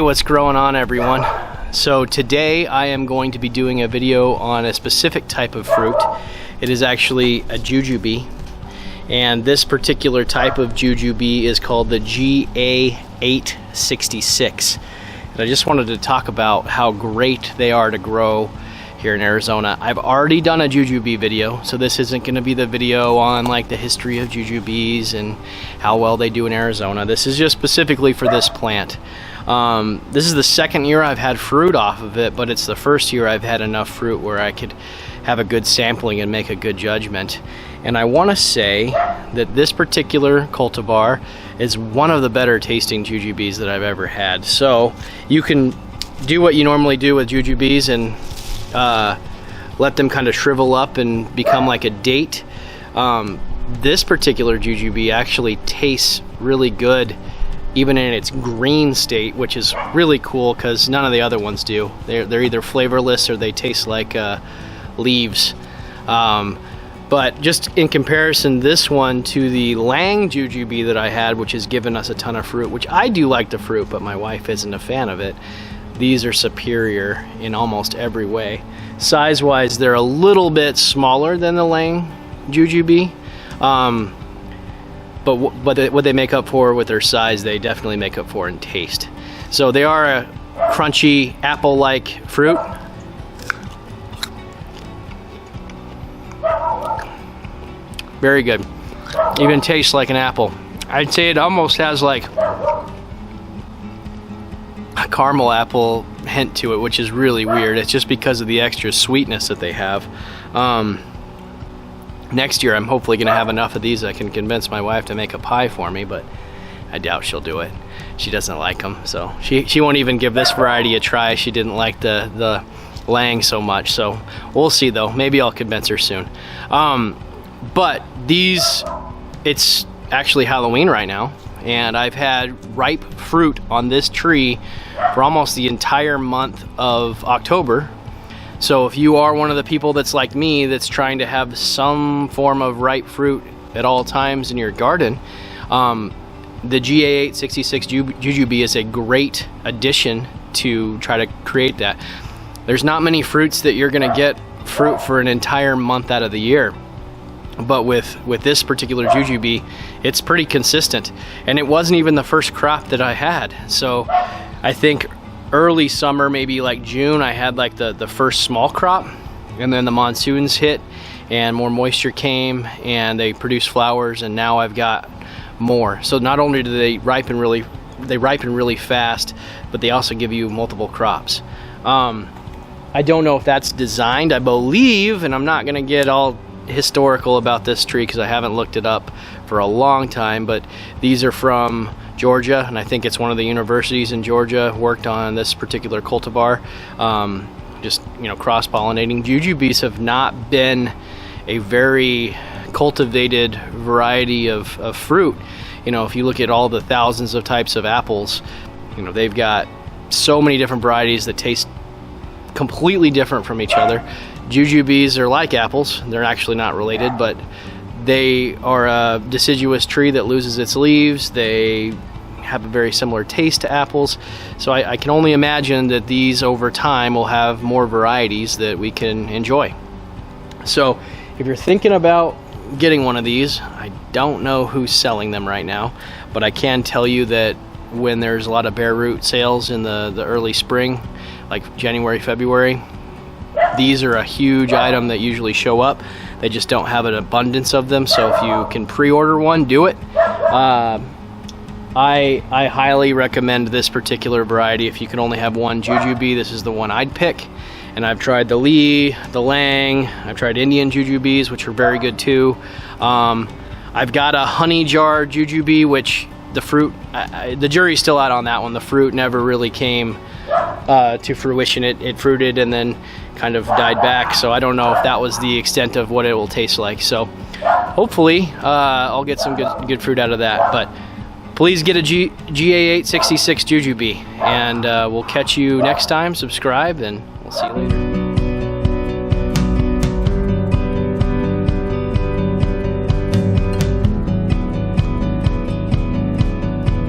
what's going on, everyone? So today I am going to be doing a video on a specific type of fruit. It is actually a jujube, and this particular type of jujube is called the GA866. And I just wanted to talk about how great they are to grow here in Arizona. I've already done a jujube video, so this isn't going to be the video on like the history of jujubes and how well they do in Arizona. This is just specifically for this plant. This is the second year I've had fruit off of it, but it's the first year I've had enough fruit where I could have a good sampling and make a good judgment. And I want to say that this particular cultivar is one of the better tasting jujubes that I've ever had. So you can do what you normally do with jujubes and let them kind of shrivel up and become like a date. This particular jujube actually tastes really good even in its green state, which is really cool because none of the other ones do. They're either flavorless or they taste like leaves. But just in comparison, this one to the Lang jujube that I had, which has given us a ton of fruit, which I do like the fruit, but my wife isn't a fan of it. These are superior in almost every way. Size-wise, they're a little bit smaller than the Lang jujube, but what they make up for with their size, they definitely make up for in taste. So they are a crunchy apple-like fruit. Very good. Even tastes like an apple. I'd say it almost has like a caramel apple hint to it, which is really weird. It's just because of the extra sweetness that they have. Next year I'm hopefully gonna have enough of these I can convince my wife to make a pie for me, but I doubt she'll do it. She doesn't like them, so she won't even give this variety a try. She didn't like the Lang so much, so we'll see though. Maybe I'll convince her soon. But these, it's actually Halloween right now, and I've had ripe fruit on this tree for almost the entire month of October. So if you are one of the people that's like me, that's trying to have some form of ripe fruit at all times in your garden, the GA866 jujube is a great addition to try to create that. There's not many fruits that you're gonna get fruit for an entire month out of the year. But with this particular jujube, it's pretty consistent. And it wasn't even the first crop that I had. So I think early summer, maybe like June, I had like the first small crop, and then the monsoons hit and more moisture came and they produced flowers, and now I've got more. So not only do they ripen really fast, but they also give you multiple crops. I don't know if that's designed. I believe, and I'm not gonna get all historical about this tree because I haven't looked it up for a long time, but these are from Georgia, and I think it's one of the universities in Georgia worked on this particular cultivar. Just, you know, cross-pollinating. Jujubes have not been a very cultivated variety of fruit. You know, if you look at all the thousands of types of apples, you know, they've got so many different varieties that taste completely different from each other. Jujubes are like apples. They're actually not related, but they are a deciduous tree that loses its leaves. They have a very similar taste to apples. So I can only imagine that these over time will have more varieties that we can enjoy. So if you're thinking about getting one of these, I don't know who's selling them right now, but I can tell you that when there's a lot of bare root sales in the early spring, like January, February, these are a huge item that usually show up. They just don't have an abundance of them, so if you can pre-order one, do it. I highly recommend this particular variety. If you can only have one jujube, this is the one I'd pick. And I've tried the Lee, the Lang, I've tried Indian jujubes, which are very good too. I've got a honey jar jujube, which the fruit, the jury's still out on that one. The fruit never really came to fruition. It fruited and then kind of died back, so I don't know if that was the extent of what it will taste like. So hopefully I'll get some good fruit out of that. But please get a GA866 jujube, and we'll catch you next time. Subscribe, and we'll see you later.